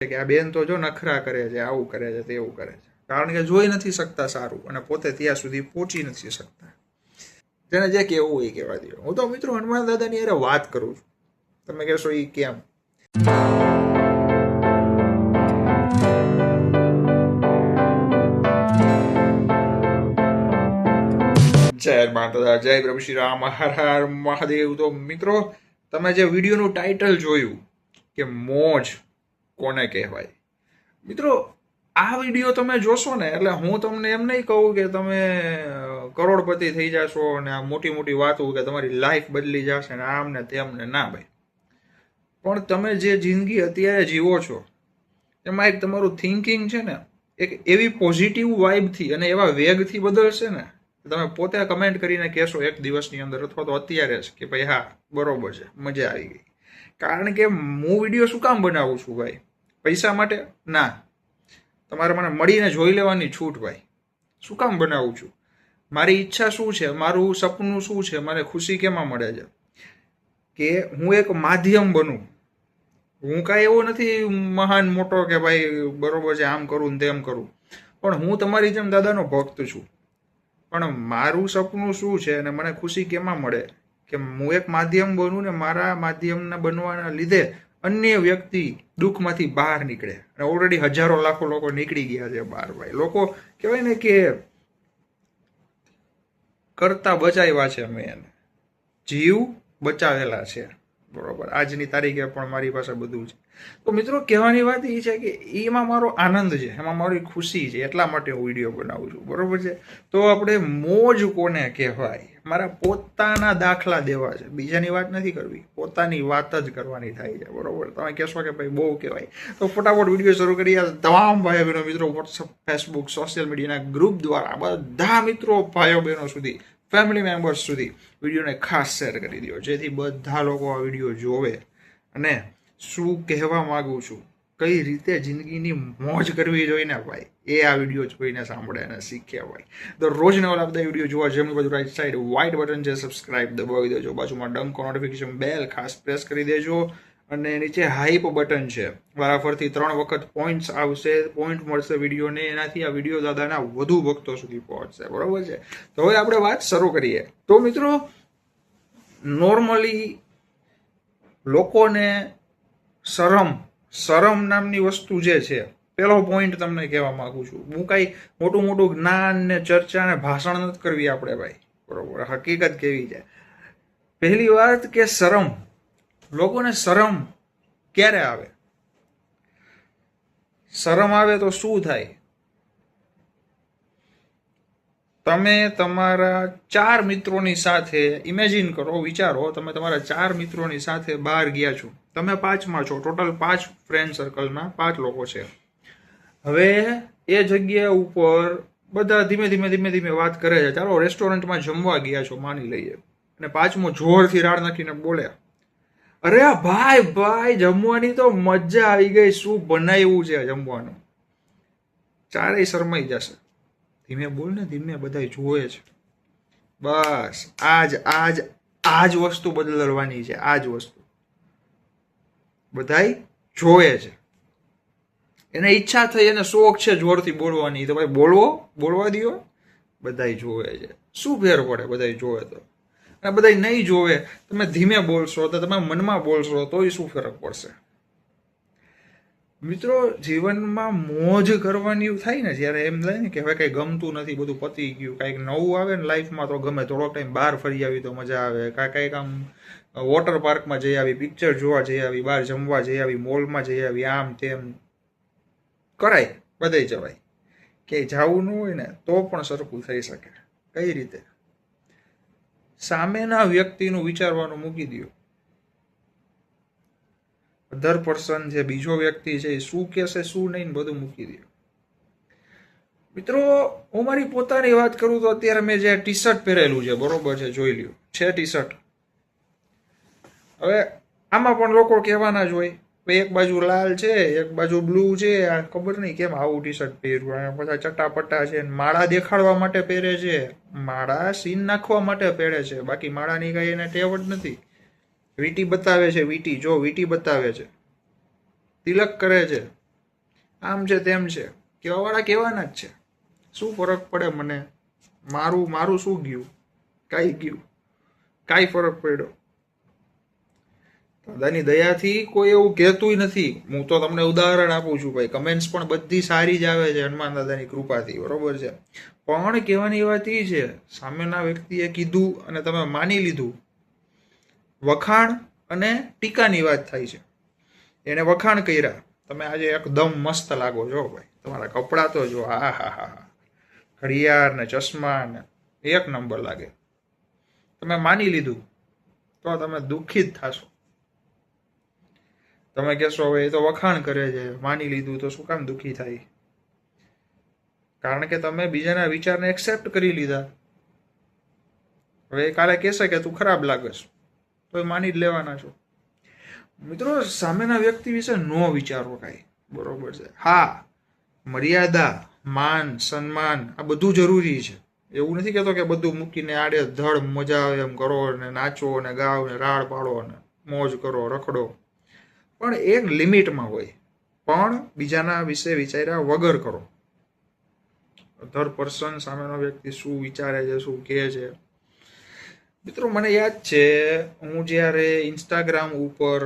કે આ બેન તો જો નખરા કરે છે, આવું કરે છે, તેવું કરે છે, કારણ કે જોઈ નથી શકતા સારું અને પોતે ત્યાં સુધી પહોંચી નથી શકતા. જેને જે કહેવું હોય કહેવા દો. હું તો મિત્રો હનુમાન દાદાની યાર વાત કરું છું. તમે કહેશો એ કેમ? જય માતા, જય પ્રભુ શ્રી રામ, હર હર મહાદેવ. તો મિત્રો તમે જે વિડીયોનું ટાઇટલ જોયું કે મોજ કોને કહેવાય, મિત્રો આ વિડીયો તમે જોશો ને એટલે હું તમને એમ નહીં કહું કે તમે કરોડપતિ થઈ જશો ને આ મોટી મોટી વાતો કે તમારી લાઈફ બદલી જશે ને આમ ને તેમ ને, ના ભાઈ. પણ તમે જે જિંદગી અત્યારે જીવો છો એમાં એક તમારું થિંકિંગ છે ને એક એવી પોઝિટિવ વાઇબથી અને એવા વેગથી બદલશે ને તમે પોતે કમેન્ટ કરીને કહેશો એક દિવસની અંદર અથવા તો અત્યારે જ કે ભાઈ હા બરોબર છે, મજા આવી ગઈ. કારણ કે હું વિડીયો શું કામ બનાવું છું ભાઈ? પૈસા માટે ના, તમારે મને મળીને જોઈ લેવાની છૂટ ભાઈ. શું કામ બનાવું છું? મારી ઈચ્છા શું છે, મારું સપનું શું છે, મને ખુશી કેમાં મળે છે કે હું એક માધ્યમ બનું. હું કાંઈ એવો નથી મહાન મોટો કે ભાઈ બરોબર છે આમ કરું ને તેમ કરું, પણ હું તમારી જેમ દાદાનો ભક્ત છું. પણ મારું સપનું શું છે અને મને ખુશી કેમાં મળે કે હું એક માધ્યમ બનું ને મારા માધ્યમના બનવાના લીધે અન્ય વ્યક્તિ દુઃખમાંથી બહાર નીકળે. અને ઓલરેડી હજારો લાખો લોકો નીકળી ગયા છે બહાર ભાઈ. લોકો કહેવાય ને કે કરતા બચાવ્યા છે, મેં જીવ બચાવેલા છે. બરોબર, આજની તારીખે પણ મારી પાસે બધું છે. તો મિત્રો કહેવાની વાત એ છે કે એમાં મારો આનંદ છે, એમાં મારી ખુશી છે, એટલા માટે હું વિડીયો બનાવું છું. બરોબર છે. તો આપણે મોજ કોને કહેવાય, મારા પોતાના દાખલા દેવા છે, બીજાની વાત નથી કરવી, પોતાની વાત જ કરવાની થાય છે. બરોબર, તમે કહેશો કે ભાઈ બહુ કહેવાય, તો ફટાફટ વિડીયો શરૂ કરીએ. તમામ ભાઈઓ બહેનો મિત્રો વોટ્સઅપ, ફેસબુક, સોશિયલ મીડિયાના ગ્રુપ દ્વારા બધા મિત્રો ભાઈઓ બહેનો સુધી, ફેમિલી મેમ્બર્સ સુધી વિડીયોને ખાસ શેર કરી દો, જેથી બધા લોકો આ વિડીયો જોવે અને શું કહેવા માંગુ છું, કઈ રીતે જિંદગીની મોજ કરવી જોઈએ ને ભાઈ, એ આ વિડીયો જોઈને સાંભળે અને શીખ્યા ભાઈ. તો રોજ નવા લાભદાયી વિડીયો જોવા જમણી બાજુ રાઈટ સાઈડ વ્હાઇટ બટન છે સબસ્ક્રાઇબ દબાવી દેજો, બાજુમાં ડંકો નોટિફિકેશન બેલ ખાસ પ્રેસ કરી દેજો, અને નીચે હાઈપ બટન છે, વારાફરતી 3 વખત પોઈન્ટ્સ આવશે, પોઈન્ટ મળશે વિડીયોને, એનાથી આ વિડીયો દાદાના વધુ ભક્તો સુધી પહોંચશે. બરોબર છે. તો હવે આપણે વાત શરૂ કરીએ. તો મિત્રો નોર્મલી લોકોને શરમ નામની વસ્તુ જે છે, પેલો પોઈન્ટ તમને કહેવા માંગુ છું. હું કાંઈ મોટું જ્ઞાન ને ચર્ચા ને ભાષણ નથી કરવી આપણે ભાઈ. બરોબર, હકીકત કેવી છે. પહેલી વાત કે શરમ, લોકોને શરમ ક્યારે આવે? શરમ આવે તો શું થાય? તમે તમારા 4 મિત્રોની સાથે ઇમેજિન કરો, વિચારો, તમે તમારા 4 મિત્રોની સાથે બહાર ગયા છો, તમે 5માં છો, ટોટલ 5 ફ્રેન્ડ સર્કલના 5 લોકો છે. હવે એ જગ્યા ઉપર બધા ધીમે વાત કરે છે. ચાલો રેસ્ટોરન્ટમાં જમવા ગયા છો માની લઈએ, અને 5મો જોરથી રાડ નાખીને બોલે, અરે ભાઈ જમવાની તો મજા આવી ગઈ, શું બનાવ્યું છે જમવાનું. ચારેય શરમાઈ જશે. ધીમે બોલ ને, ધીમે, બધા જોવે છે. બસ આજ વસ્તુ બદલવાની છે. આજ વસ્તુ બધાય જોવે છે. એને ઈચ્છા થઈ, એને શોખ છે જોરથી બોલવાની, તો ભાઈ બોલવા દો. બધાય જોવે છે, શું ફેર પડે બધાય જોવે તો? અને બધા નહીં જોવે, તમે ધીમે બોલશો તો, તમે મનમાં બોલશો તોય શું ફરક પડશે? મિત્રો જીવનમાં મોજ કરવાની થાય ને જ્યારે એમ થાય ને કે હવે કંઈ ગમતું નથી, બધું પતી ગયું, કાંઈક નવું આવે ને લાઈફમાં તો ગમે, થોડોક ટાઈમ બહાર ફરી આવી તો મજા આવે, કાંઈક આમ વોટર પાર્કમાં જઈ આવી, પિક્ચર જોવા જઈ આવી, બહાર જમવા જઈ આવી, મોલમાં જઈ આવી, આમ તેમ કરાય, બધે જવાય. ક્યાંય જવું ન હોય ને તો પણ સરખું થઈ શકે. કઈ રીતે? સામેના વ્યક્તિનું વિચારવાનું મૂકી દો. અધર પર્સન જે બીજો વ્યક્તિ છે એ શું કહેશે શું નહીં બધું મૂકી દો. મિત્રો હું મારી પોતાની વાત કરું તો અત્યારે મેં જે ટી શર્ટ પહેરેલું છે, બરોબર છે, જોઈ લ્યો, છે ટી શર્ટ. હવે આમાં પણ લોકો કહેવાના જ હોય, એક બાજુ લાલ છે, એક બાજુ બ્લુ છે, આ ખબર નહીં કેમ આવું ટી શર્ટ પહેર્યું, બધા ચટાપટા છે, માળા દેખાડવા માટે પહેરે છે, માળા સીન નાખવા માટે પહેરે છે, બાકી માળાની કઈ એને ટેવ જ નથી. વીટી બતાવે છે, વીટી બતાવે છે, તિલક કરે છે, આમ છે તેમ છે, કહેવાવાળા કહેવાના જ છે. શું ફરક પડે મને? મારું મારું શું ગયું? કાંઈ ફરક પડ્યો? દાદાની દયાથી કોઈ એવું કહેતું નથી. હું તો તમને ઉદાહરણ આપું છું ભાઈ. કમેન્ટ્સ પણ બધી સારી જ આવે છે હનુમાન દાદાની કૃપાથી, બરોબર છે. પણ કહેવાની વાત એ છે, સામેના વ્યક્તિએ કીધું અને તમે માની લીધું. વખાણ અને ટીકાની વાત થાય છે. એને વખાણ કર્યા, તમે આજે એકદમ મસ્ત લાગો છો ભાઈ, તમારા કપડાં તો જો, હા હા હા, ઘડિયાળ ને ચશ્મા ને એક નંબર લાગે. તમે માની લીધું તો તમે દુઃખી જ થશો. તમે કહેશો હવે એ તો વખાણ કરે છે, માની લીધું તો શું કામ દુઃખી થાય? કારણ કે તમે બીજાના વિચારને એક્સેપ્ટ કરી લીધા. હવે કાલે કહેશે કે તું ખરાબ લાગસ, તો એ માની જ લેવાના છો. મિત્રો, સામેના વ્યક્તિ વિશે નો વિચારો કાંઈ, બરોબર છે. હા, મર્યાદા, માન, સન્માન આ બધું જરૂરી છે. એવું નથી કહેતો કે બધું મૂકીને આડે ધડ મજા આવે એમ કરો ને નાચો ને ગાઓ ને રાડ પાડો ને મોજ કરો, રખડો. પણ એક લિમિટમાં હોય. પણ બીજાના વિશે વિચાર્યા વગર કરો. અધર પર્સન, સામેનો વ્યક્તિ શું વિચારે છે, શું કહે છે. મિત્રો, મને યાદ છે હું જ્યારે ઇન્સ્ટાગ્રામ ઉપર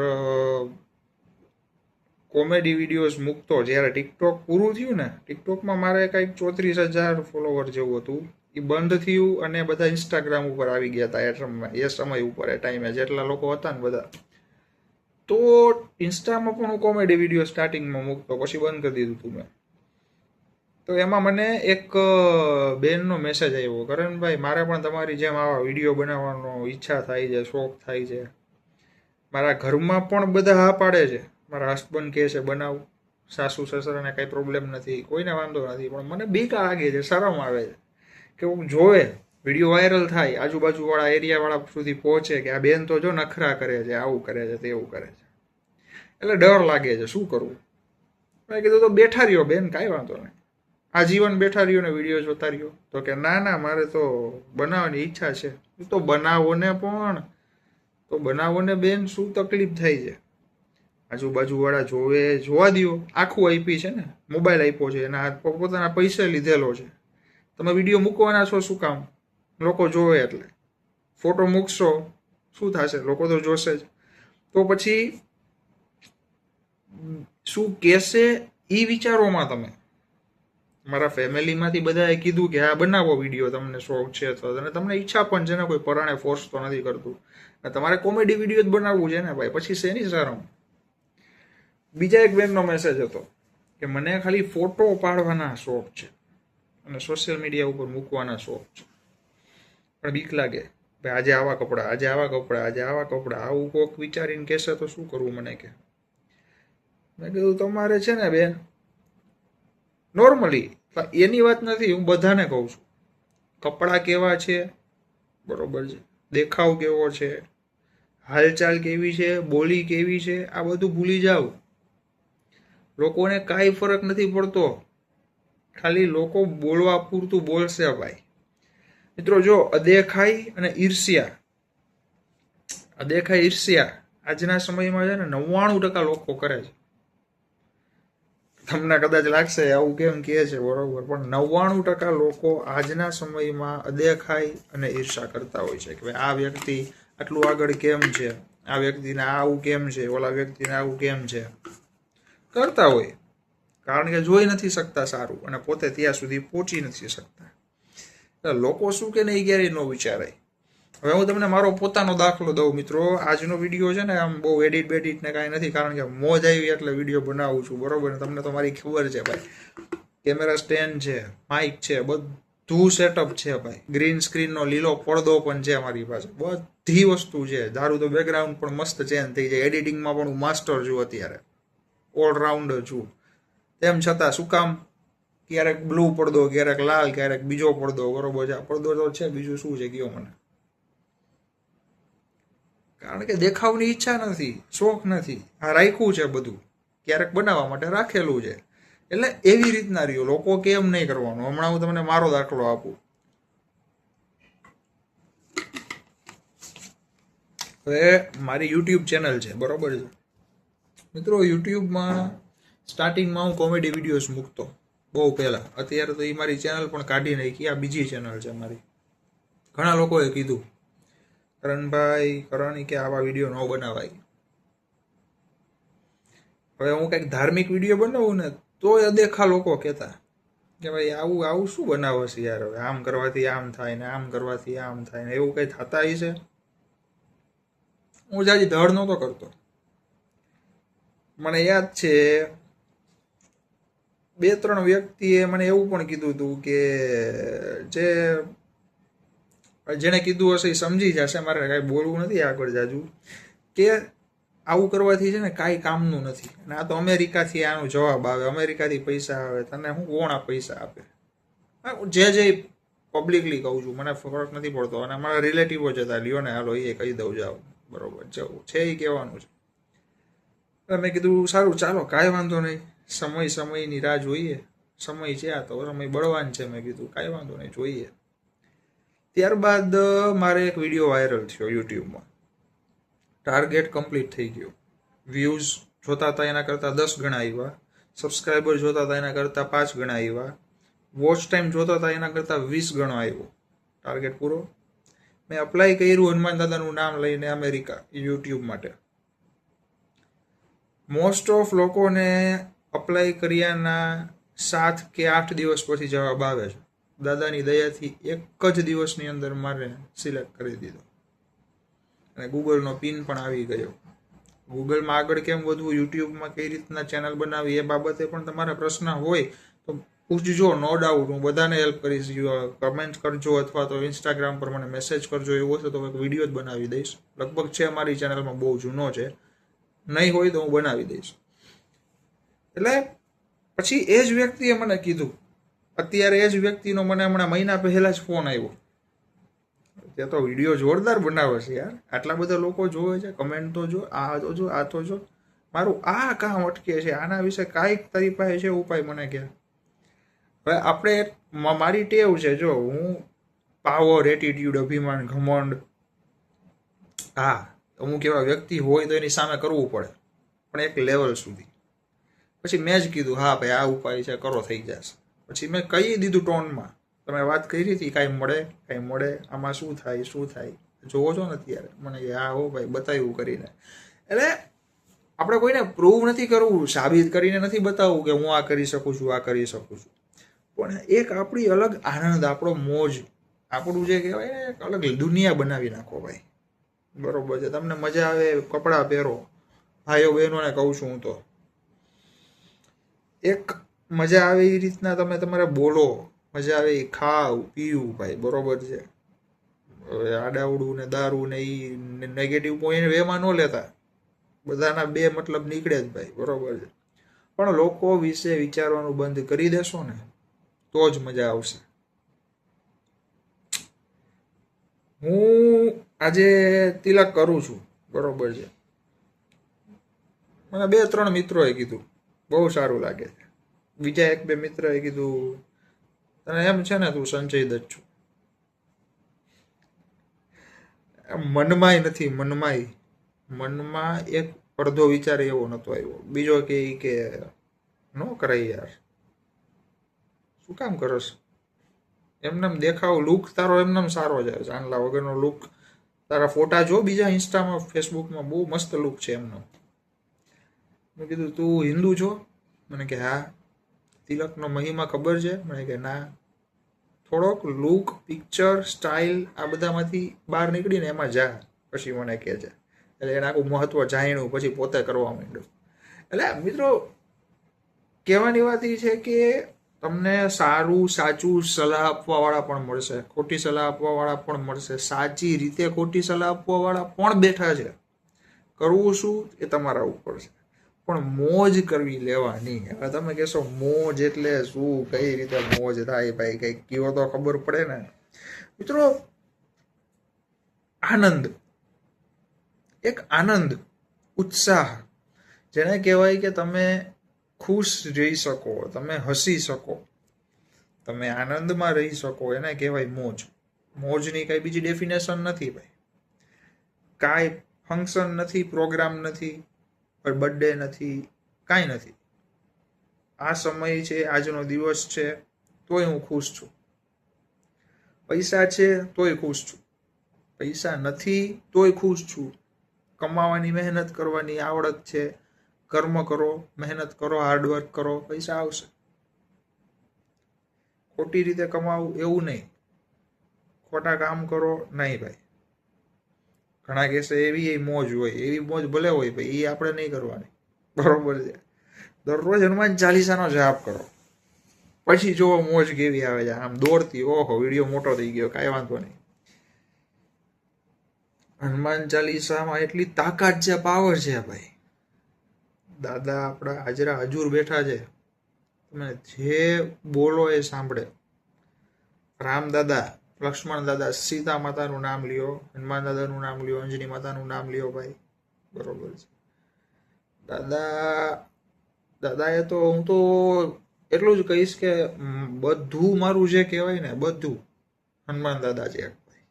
કોમેડી વિડીયોઝ મૂકતો, જ્યારે ટિકટોક પૂરું થયું ને, ટિકટોકમાં મારે કંઈક 34,000 ફોલોવર જેવું હતું. એ બંધ થયું અને બધા ઇન્સ્ટાગ્રામ ઉપર આવી ગયા હતા એ સમય ઉપર, એ ટાઈમે જેટલા લોકો હતા ને બધા. તો ઇન્સ્ટામાં પણ હું કોમેડી વિડીયો સ્ટાર્ટિંગમાં મૂકતો, પછી બંધ કરી દીધું હતું મેં. તો એમાં મને એક બેનનો મેસેજ આવ્યો, કરણભાઈ મારે પણ તમારી જેમ આવા વિડીયો બનાવવાનો ઈચ્છા થાય છે, શોખ થાય છે. મારા ઘરમાં પણ બધા હા પાડે છે. મારા હસબન્ડ કહે છે બનાવ, સાસુ સસરાને કાંઈ પ્રોબ્લેમ નથી, કોઈને વાંધો નથી, પણ મને બીક લાગે છે, શરમ આવે છે કે હું જોવે વિડીયો વાયરલ થાય, આજુબાજુવાળા એરિયાવાળા સુધી પહોંચે કે આ બેન તો જો નખરા કરે છે, આવું કરે છે, તેવું કરે છે. એટલે ડર લાગે છે, શું કરવું? મેં કીધું તો બેઠા રહ્યો બેન, કાંઈ વાંધો નહીં, આજીવન બેઠા રહ્યો ને વિડીયો જોતા રહ્યો. તો કે ના ના, મારે તો બનાવવાની ઈચ્છા છે. તો બનાવો ને, પણ તો બનાવો ને બેન, શું તકલીફ થાય છે? આજુબાજુવાળા જોવે, જોવા દો. આખું આઈપી છે ને, મોબાઈલ આપ્યો છે, એના હાથ પોતાના પૈસે લીધેલો છે. તમે વિડીયો મૂકવાના છો શું કામ? લોકો જોવે એટલે. ફોટો મૂકશો શું થશે? લોકો તો જોશે જ. તો પછી શું કહેશે એ વિચારોમાં તમે. મારા ફેમિલીમાંથી બધાએ કીધું કે આ બનાવો વિડીયો, તમને શોખ છે તો, અને તમને ઈચ્છા પણ છે ને, કોઈ પરાણે ફોર્સ તો નથી કરતું. તમારે કોમેડી વિડીયો જ બનાવવું છે ને ભાઈ, પછી શેની શરમ? બીજા એક બેનનો મેસેજ હતો કે મને ખાલી ફોટો પાડવાના શોખ છે અને સોશિયલ મીડિયા ઉપર મૂકવાના શોખ છે, પણ બીક લાગે ભાઈ, આજે આવા કપડાં, આજે આવા કપડાં, આજે આવા કપડાં, આવું કોક વિચારીને કહેશે તો શું કરવું મને કે. મેં કીધું તમારે છે ને બેન, નોર્મલી એની વાત નથી, હું બધાને કહું છું, કપડાં કેવા છે, બરોબર છે, દેખાવ કેવો છે, હાલચાલ કેવી છે, બોલી કેવી છે, આ બધું ભૂલી જાવ. લોકોને કાંઈ ફરક નથી પડતો, ખાલી લોકો બોલવા પૂરતું બોલશે ભાઈ. મિત્રો જો, અદેખાઈ અને ઈર્ષ્યા, આજના સમયમાં છે ને 99% લોકો કરે છે. તમને કદાચ લાગશે આવું કેમ કહે છે, બરોબર, પણ 99% લોકો આજના સમયમાં અદેખાઈ અને ઈર્ષા કરતા હોય છે કે ભાઈ આ વ્યક્તિ આટલું આગળ કેમ છે, આ વ્યક્તિને આવું કેમ છે, ઓલા વ્યક્તિને આવું કેમ છે, કરતા હોય. કારણ કે જોઈ નથી શકતા સારું, અને પોતે ત્યાં સુધી પહોંચી નથી શકતા. એટલે લોકો શું કે ને એ ક્યારેય ન વિચારાય. હવે હું તમને મારો પોતાનો દાખલો દઉં મિત્રો. આજનો વિડીયો છે ને આમ બહુ એડિટ બેડિટ ને કાંઈ નથી, કારણ કે મોજ આવી એટલે વિડીયો બનાવું છું, બરોબર. તમને તો મારી ખબર છે ભાઈ, કેમેરા સ્ટેન્ડ છે, માઇક છે, બધું સેટઅપ છે ભાઈ. ગ્રીન સ્ક્રીનનો લીલો પડદો પણ છે મારી પાસે, બધી વસ્તુ છે. ધારું તો બેકગ્રાઉન્ડ પણ મસ્ત ચેન્જ થઈ જાય. એડિટિંગમાં પણ હું માસ્ટર છું અત્યારે, ઓલરાઉન્ડર છું. તેમ છતાં શું કામ ક્યારેક બ્લુ પડદો, ક્યારેક લાલ, ક્યારેક બીજો પડદો, બરોબર છે. આ પડદો તો છે, બીજું શું છે કયો મને? કારણ કે દેખાવની ઈચ્છા નથી, શોખ નથી. આ રાખ્યું છે બધું, ક્યારેક બનાવવા માટે રાખેલું છે. એટલે એવી રીતના રહ્યો. લોકો કેમ નહીં કરવાનું. હમણાં હું તમને મારો દાખલો આપું. હવે મારી યુટ્યુબ ચેનલ છે, બરોબર છે મિત્રો. યુટ્યુબમાં સ્ટાર્ટિંગમાં હું કોમેડી વિડીયોઝ મૂકતો બહુ પહેલાં. અત્યારે તો એ મારી ચેનલ પણ કાઢી નાખી. આ બીજી ચેનલ છે મારી. ઘણા લોકોએ કીધું કરણી કે આવા વિડીયો ન બનાવાય. હવે હું કંઈક ધાર્મિક વિડીયો બનાવું ને તોય અદેખા લોકો કહેતા કે ભાઈ આવું આવું શું બનાવો છે યાર, હવે આમ કરવાથી આમ થાય ને આમ કરવાથી આમ થાય ને એવું કંઈ થતા છે. હું જાજી ધડ નહોતો કરતો. મને યાદ છે 2-3 વ્યક્તિએ મને એવું પણ કીધું હતું કે જેને કીધું હશે એ સમજી જશે, મારે કાંઈ બોલવું નથી આગળ જાજુ, કે આવું કરવાથી છે ને કાંઈ કામનું નથી. અને આ તો અમેરિકાથી આનો જવાબ આવે, અમેરિકાથી પૈસા આવે, તને હું કોણ આ પૈસા આપે. જે પબ્લિકલી કહું છું, મને ફરક નથી પડતો. અને મારા રિલેટિવો જતા લ્યો ને હાલો એ કહી દઉં જાઓ, બરોબર જવું છે એ કહેવાનું છે. મેં કીધું સારું ચાલો કાંઈ વાંધો નહીં, સમયની રાહ જોઈએ, સમય છે આ તો સમય બળવાન છે. મેં કીધું કાંઈ વાંધો નહીં જોઈએ. ત્યારબાદ મારે એક વિડીયો વાયરલ થયો યુટ્યુબમાં. ટાર્ગેટ કમ્પ્લીટ થઈ ગયો. વ્યૂઝ જોતા હતા એના કરતાં 10 ગણા આવ્યા, સબસ્ક્રાઈબર જોતા હતા એના કરતાં 5 ગણા આવ્યા, વોચ ટાઈમ જોતા હતા એના કરતાં 20 ગણો આવ્યો. ટાર્ગેટ પૂરો. મેં અપ્લાય કર્યું હનુમાન દાદાનું નામ લઈને અમેરિકા યુટ્યુબ માટે. મોસ્ટ ઓફ લોકોને અપ્લાય કર્યાના 7 કે 8 દિવસ પછી જવાબ આવે છે. દાદાની દયાથી એક જ દિવસની અંદર મારે સિલેક્ટ કરી દીધો અને ગૂગલનો પિન પણ આવી ગયો. ગૂગલમાં આગળ કેમ વધવું, યુટ્યુબમાં કઈ રીતના ચેનલ બનાવી, એ બાબતે પણ તમારા પ્રશ્ન હોય તો પૂછજો, નો ડાઉટ. હું બધાને હેલ્પ કરીશ. કમેન્ટ કરજો અથવા તો ઇન્સ્ટાગ્રામ પર મને મેસેજ કરજો. એવું હશે તો એક વિડીયો જ બનાવી દઈશ. લગભગ છે મારી ચેનલમાં, બહુ જૂનો છે. નહીં હોય તો હું બનાવી દઈશ. એટલે પછી એ જ વ્યક્તિએ મને કીધું, અત્યારે એ જ વ્યક્તિનો મને હમણાં મહિના પહેલા જ ફોન આવ્યો. તે તો વિડીયો જોરદાર બનાવે છે યાર, આટલા બધા લોકો જોવે છે, કમેન્ટ તો જો, આ તો જો, આ તો જો, મારું આ કામ અટકે છે, આના વિશે કાંઈક તારી પાસે છે ઉપાય મને કહે. હવે આપણે મારી ટેવ છે, જો હું પાવર, એટીટ્યુડ, અભિમાન, ઘમંડ, હા અમુક એવા વ્યક્તિ હોય તો એની સામે કરવું પડે, પણ એક લેવલ સુધી. પછી મેં જ કીધું હા ભાઈ આ ઉપાય છે, કરો થઈ જશે. પછી મેં કહી દીધું ટોનમાં, તમે વાત કરી હતી કાંઈ મળે, આમાં શું થાય જોવો છો ને અત્યારે. મને કે હા હો ભાઈ બતાવ્યું કરીને. એટલે આપણે કોઈને પ્રૂવ નથી કરવું, સાબિત કરીને નથી બતાવવું કે હું આ કરી શકું છું, પણ એક આપણી અલગ આનંદ, આપણો મોજ, આપણું જે કહેવાય ને એક અલગ દુનિયા બનાવી નાખો ભાઈ. બરોબર છે, તમને મજા આવે કપડાં પહેરો, ભાઈઓ બહેનોને કહું છું હું તો, એક મજા આવે એ રીતના તમે તમારે બોલો, મજા આવે એ ખાવ પીવું ભાઈ, બરોબર છે. હવે આડાવડું ને દારૂ ને એ નેગેટિવ પોઈન્ટ વેમાં ન લેતા, બધાના બે મતલબ નીકળે જ ભાઈ, બરોબર છે. પણ લોકો વિશે વિચારવાનું બંધ કરી દેશો ને તો જ મજા આવશે. હું આજે તિલક કરું છું, બરોબર છે. મને 2-3 મિત્રોએ કીધું બહુ સારું લાગે છે. બીજા 1-2 મિત્રએ કીધું તને એમ છે ને તું સંજય દત્ત છું. મનમાંય નથી, મનમાં એક અડધો વિચાર એવો નહોતો આવ્યો. બીજો કે ન કરાય યાર, શું કામ કરસ, એમનેમ દેખાવ, લુક તારો એમનેમ સારો છે, ચાંદલા વગરનો લુક. તારા ફોટા જો બીજા ઇન્સ્ટામાં, ફેસબુકમાં, બહુ મસ્ત લુક છે એમનો. મેં કીધું તું હિન્દુ છો? મને કે હા. તિલકનો મહિમા ખબર છે? મને કે ના. થોડોક લુક, પિક્ચર, સ્ટાઇલ આ બધામાંથી બહાર નીકળીને એમાં જા, પછી મને કહે છે. એટલે એને આખું મહત્વ જાણ્યું, પછી પોતે કરવા માંડ્યું. એટલે મિત્રો કહેવાની વાત એ છે કે તમને સારું સાચું સલાહ આપવાવાળા પણ મળશે, ખોટી સલાહ આપવાવાળા પણ મળશે, સાચી રીતે ખોટી સલાહ આપવાવાળા પણ બેઠા છે. કરવું શું એ તમારા ઉપર છે, પણ મોજ કરવી લેવાની. હવે તમે કહેશો મોજ એટલે શું, કઈ રીતે મોજ થાય ભાઈ, કંઈક કયો તો ખબર પડે ને. મિત્રો આનંદ, એક આનંદ, ઉત્સાહ, જેને કહેવાય કે તમે ખુશ રહી શકો, તમે હસી શકો, તમે આનંદમાં રહી શકો, એને કહેવાય મોજ. મોજની કઈ બીજી ડેફિનેશન નથી ભાઈ. કાંઈ ફંક્શન નથી, પ્રોગ્રામ નથી, બર્થડે નથી, કાંઈ નથી. આ સમય છે, આજનો દિવસ છે, તોય હું ખુશ છું. પૈસા છે તોય ખુશ છું, પૈસા નથી તોય ખુશ છું. કમાવાની મહેનત કરવાની આવડત છે, કર્મ કરો, મહેનત કરો, હાર્ડવર્ક કરો, પૈસા આવશે. ખોટી રીતે કમાવું એવું નહીં, ખોટા કામ કરો નહીં ભાઈ. ઘણા કેસે એવી મોજ હોય, એવી મોજ ભલે હોય ભાઈ, એ આપણે નહીં કરવાની, બરોબર છે. દરરોજ હનુમાન ચાલીસાનો જાપ કરો, પછી જો મોજ કેવી આવે છે, આમ દોડતી. ઓહો, વિડીયો મોટો થઈ ગયો, કાંઈ વાંધો નહીં. હનુમાન ચાલીસામાં એટલી તાકાત છે, પાવર છે ભાઈ. દાદા આપણા હાજરા હજુર બેઠા છે, તમે જે બોલો એ સાંભળે. રામ દાદા, લક્ષ્મણ દાદા, સીતા માતાનું નામ લ્યો, હનુમાન દાદાનું નામ લ્યો, અંજની માતાનું નામ લ્યો ભાઈ, બરોબર છે. દાદાએ તો હું તો એટલું જ કહીશ કે બધું મારું જે કહેવાય ને, બધું હનુમાન દાદા છે ભાઈ.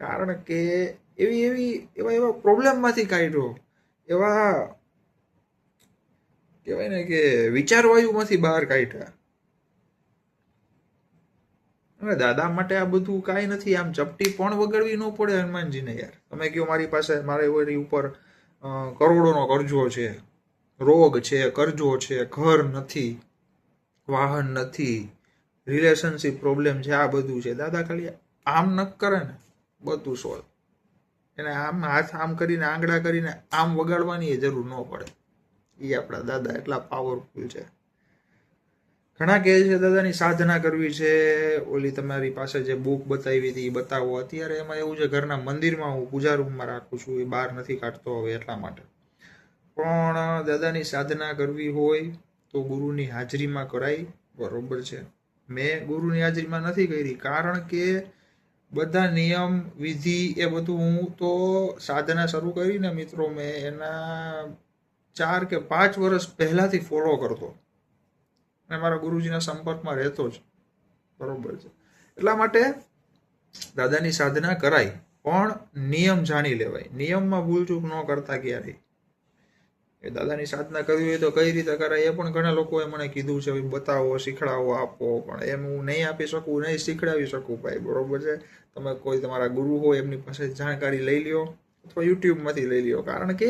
કારણ કે એવા પ્રોબ્લેમમાંથી કાઢ્યો, એવા કહેવાય ને કે વિચારવાયુમાંથી બહાર કાઢ્યા. હવે દાદા માટે આ બધું કાંઈ નથી. આમ ચપટી પણ વગાડવી ન પડે હનુમાનજીને યાર. તમે કહો મારી પાસે, મારે એની ઉપર કરોડોનો કરજો છે, રોગ છે, કરજો છે, ઘર નથી, વાહન નથી, રિલેશનશિપ પ્રોબ્લેમ છે, આ બધું છે. દાદા ખાલી આમ ન કરે ને બધું સોલ્વ. એને આમ હાથ આમ કરીને, આંગળા કરીને આમ વગાડવાની જરૂર ન પડે. એ આપણા દાદા એટલા પાવરફુલ છે. ઘણા કહે છે દાદાની સાધના કરવી છે, ઓલી તમારી પાસે જે બુક બતાવી હતી એ બતાવો. અત્યારે એમાં એવું છે, ઘરના મંદિરમાં હું પૂજા રૂમમાં રાખું છું, એ બહાર નથી કાઢતો હવે એટલા માટે. પણ દાદાની સાધના કરવી હોય તો ગુરુની હાજરીમાં કરાય, બરોબર છે. મેં ગુરુની હાજરીમાં નથી કરી, કારણ કે બધા નિયમ વિધિ એ બધું હું તો સાધના શરૂ કરીને મિત્રો મેં એના 4 કે 5 વર્ષ પહેલાથી ફોલો કરતો અને મારા ગુરુજીના સંપર્કમાં રહેતો જ, બરોબર છે. એટલા માટે દાદાની સાધના કરાય, પણ નિયમ જાણી લેવાય. નિયમમાં ભૂલચૂક ન કરતા ક્યારેય. એ દાદાની સાધના કરવી હોય તો કઈ રીતે કરાય એ પણ ઘણા લોકોએ મને કીધું છે, બતાવો, શીખડાવો, આપો. પણ એમ હું નહીં આપી શકું, નહીં શીખડાવી શકું ભાઈ, બરોબર છે. તમે કોઈ તમારા ગુરુ હોય એમની પાસે જાણકારી લઈ લ્યો, અથવા યુટ્યુબમાંથી લઈ લ્યો. કારણ કે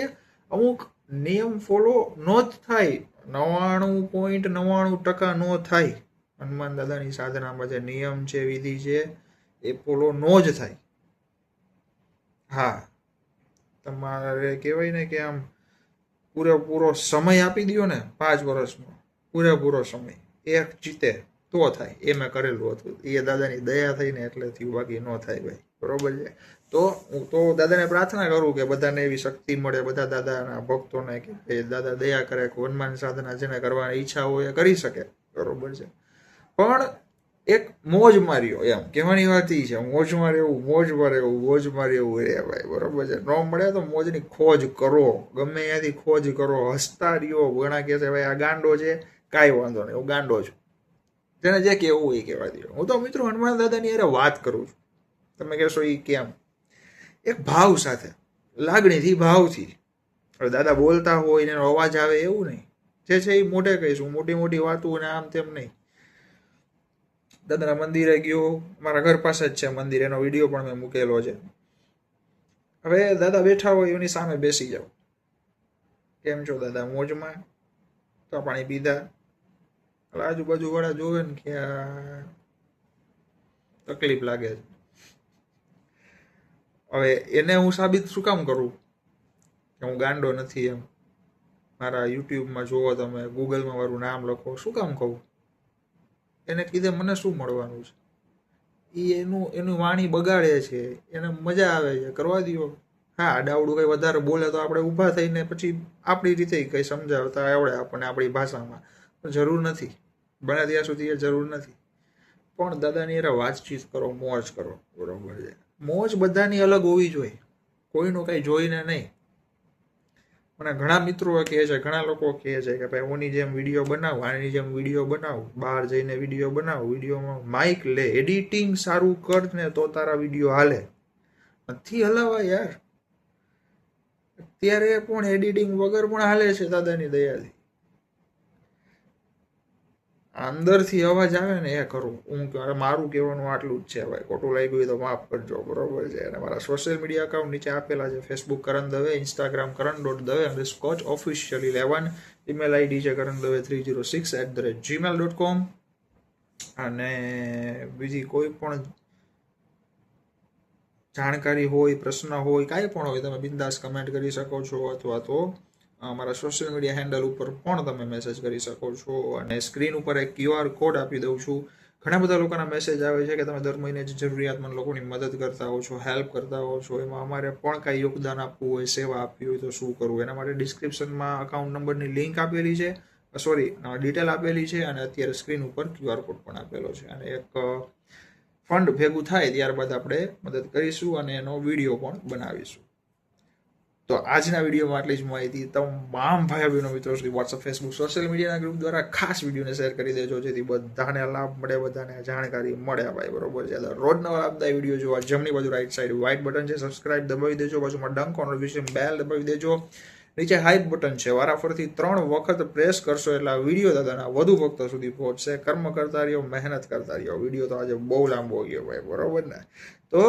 અમુક નિયમ ફોલો ન જ થાય, 99.99% ન થાય. હનુમાન દાદાની સાધનામાં જે નિયમ છે, વિધિ છે, એ ફોલો ન જ થાય. હા, તમારે કહેવાય ને કે આમ પૂરેપૂરો સમય આપી દો ને, 5 વર્ષનો પૂરેપૂરો સમય, એક જીતે તો થાય. એ મેં કરેલું હતું, એ દાદાની દયા થઈને એટલે થયું, બાકી ન થાય ભાઈ, બરોબર છે. તો હું તો દાદાને પ્રાર્થના કરું કે બધાને એવી શક્તિ મળે, બધા દાદાના ભક્તોને, કે દાદા દયા કરે, કે હનુમાન સાધના જેને કરવાની ઈચ્છા હોય એ કરી શકે, બરોબર છે. પણ એક મોજ માર્યો, એમ કહેવાની વાત એ છે, મોજમાં રહેવું, મોજમાં રહેવું, મોજમાં રહેવું રે ભાઈ, બરોબર છે. ન મળે તો મોજની ખોજ કરો, ગમે ત્યાંથી ખોજ કરો, હસતા રહ્યો. ઘણા કહે છે ભાઈ આ ગાંડો છે, કાંઈ વાંધો નહીં, હું ગાંડો છું, જેને જે કહેવું એ કહેવા દો. હું તો મિત્રો હનુમાન દાદાની અરે વાત કરું છું. તમે કહેશો એ કેમ? એક ભાવ સાથે, લાગણીથી, ભાવથી. હવે દાદા બોલતા હોય ને એનો અવાજ આવે એવું નહીં, જે છે એ મોઢે કહીશું, મોટી મોટી વાતો ને આમ તેમ નહીં. દાદાના મંદિરે ગયો, મારા ઘર પાસે જ છે મંદિર, એનો વિડીયો પણ મેં મૂકેલો છે. હવે દાદા બેઠા હોય એની સામે બેસી જાઓ, કેમ છો દાદા, મોજમાં? તો પાણી પીધા? આજુબાજુ વાળા જોવે ને કે તકલીફ લાગે છે. હવે એને હું સાબિત શું કામ કરું કે હું ગાંડો નથી એમ? મારા યુટ્યુબમાં જોવો, તમે ગૂગલમાં મારું નામ લખો, શું કામ કહું? એને કીધે મને શું મળવાનું છે? એ એનું વાણી બગાડે છે, એને મજા આવે છે, કરવા દો. હા, ડાવડું કંઈ વધારે બોલે તો આપણે ઊભા થઈને પછી આપણી રીતે કંઈ સમજાવતા આવડે આપણને, આપણી ભાષામાં. પણ જરૂર નથી, બને ત્યાં સુધી એ જરૂર નથી. પણ દાદાની અરે વાતચીત કરો, મોજ કરો, બરોબર છે. મોજ બધાની અલગ હોવી જોઈએ, કોઈનું કંઈ જોઈને નહીં. મને ઘણા મિત્રો કહે છે, ઘણા લોકો કહે છે કે ભાઈ ઓની જેમ વિડીયો બનાવ, આની જેમ વિડીયો બનાવ, બહાર જઈને વિડીયો બનાવ, વિડીયોમાં માઇક લે, એડિટિંગ સારું કર ને તો તારા વિડીયો હાલે. નથી હલાવા યાર. અત્યારે પણ એડિટિંગ વગર પણ હાલે છે દાદાની દયાથી. અંદરથી અવાજ આવે ને એ કરું હું મારું કહેવાનું આટલું જ છે ભાઈ. ખોટું લાગ્યું હોય તો માફ કરજો, બરોબર છે. અને મારા સોશિયલ મીડિયા અકાઉન્ટ નીચે આપેલા છે. ફેસબુક કરણ દવે, ઇન્સ્ટાગ્રામ kરણ.dave_official11, ઈમેલ આઈડી છે karan_dave306@gmail.com. અને બીજી કોઈ પણ જાણકારી હોય, પ્રશ્ન હોય, કાંઈ પણ હોય તમે બિંદાસ કમેન્ટ કરી શકો છો, અથવા તો અમારા સોશિયલ મીડિયા હેન્ડલ ઉપર પણ તમે મેસેજ કરી શકો છો. અને સ્ક્રીન ઉપર એક QR કોડ આપી દઉં છું. ઘણા બધા લોકોના મેસેજ આવે છે કે તમે દર મહિને જરૂરિયાતમંદ લોકોની મદદ કરતા હો છો, હેલ્પ કરતા હો છો. એમાં અમારે પણ કાંઈ યોગદાન આપવું હોય, સેવા આપવી હોય તો શું કરવું? એના માટે ડિસ્ક્રિપ્શનમાં અકાઉન્ટ નંબરની લિંક આપેલી છે, ડિટેલ આપેલી છે, અને અત્યારે સ્ક્રીન ઉપર QR કોડ પણ આપેલો છે. અને એક ફંડ ભેગું થાય ત્યારબાદ આપણે મદદ કરીશું અને એનો વિડીયો પણ બનાવીશું. તો આજના વિડીયોમાં આટલી જ માહિતી. તમામ ભાઈ બહેનો મિત્રો સુધી વોટ્સઅપ, ફેસબુક, સોશિયલ મીડિયાના ગ્રુપ દ્વારા ખાસ વિડીયોને શેર કરી દેજો, જેથી બધાને લાભ મળે, બધાને જાણકારી મળે ભાઈ, બરોબર છે. રોજ નવા લાભદાયી વિડીયો જોવા જમણી બાજુ રાઈટ સાઈડ વ્હાઇટ બટન છે, સબસ્ક્રાઇબ દબાવી દેજો. બાજુમાં ડંક નોટિફિકેશન બેલ દબાવી દેજો. નીચે હાઈપ બટન છે, વારાફરતી 3 વખત પ્રેસ કરશો એટલે આ વિડીયો દાદાના વધુ ભક્તો સુધી પહોંચશે. કર્મ કરતા રહ્યો, મહેનત કરતા રહ્યો. વિડીયો તો આજે બહુ લાંબો ગયો ભાઈ, બરોબર ને? તો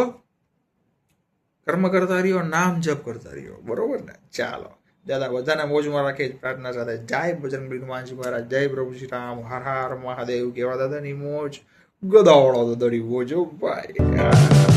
કર્મ કરતા રહ્યો, નામ જપ કરતા રહ્યો, બરોબર ને? ચાલો, દાદા બધાને મોજમાં રાખે પ્રાર્થના સાથે. જય બજરંગબલી હનુમાનજી મહારાજ, જય પ્રભુ શ્રી રામ, હર હર મહાદેવ. કેવા દાદાની મોજ, ગદાવાળો તો દડી મોજો ભાઈ.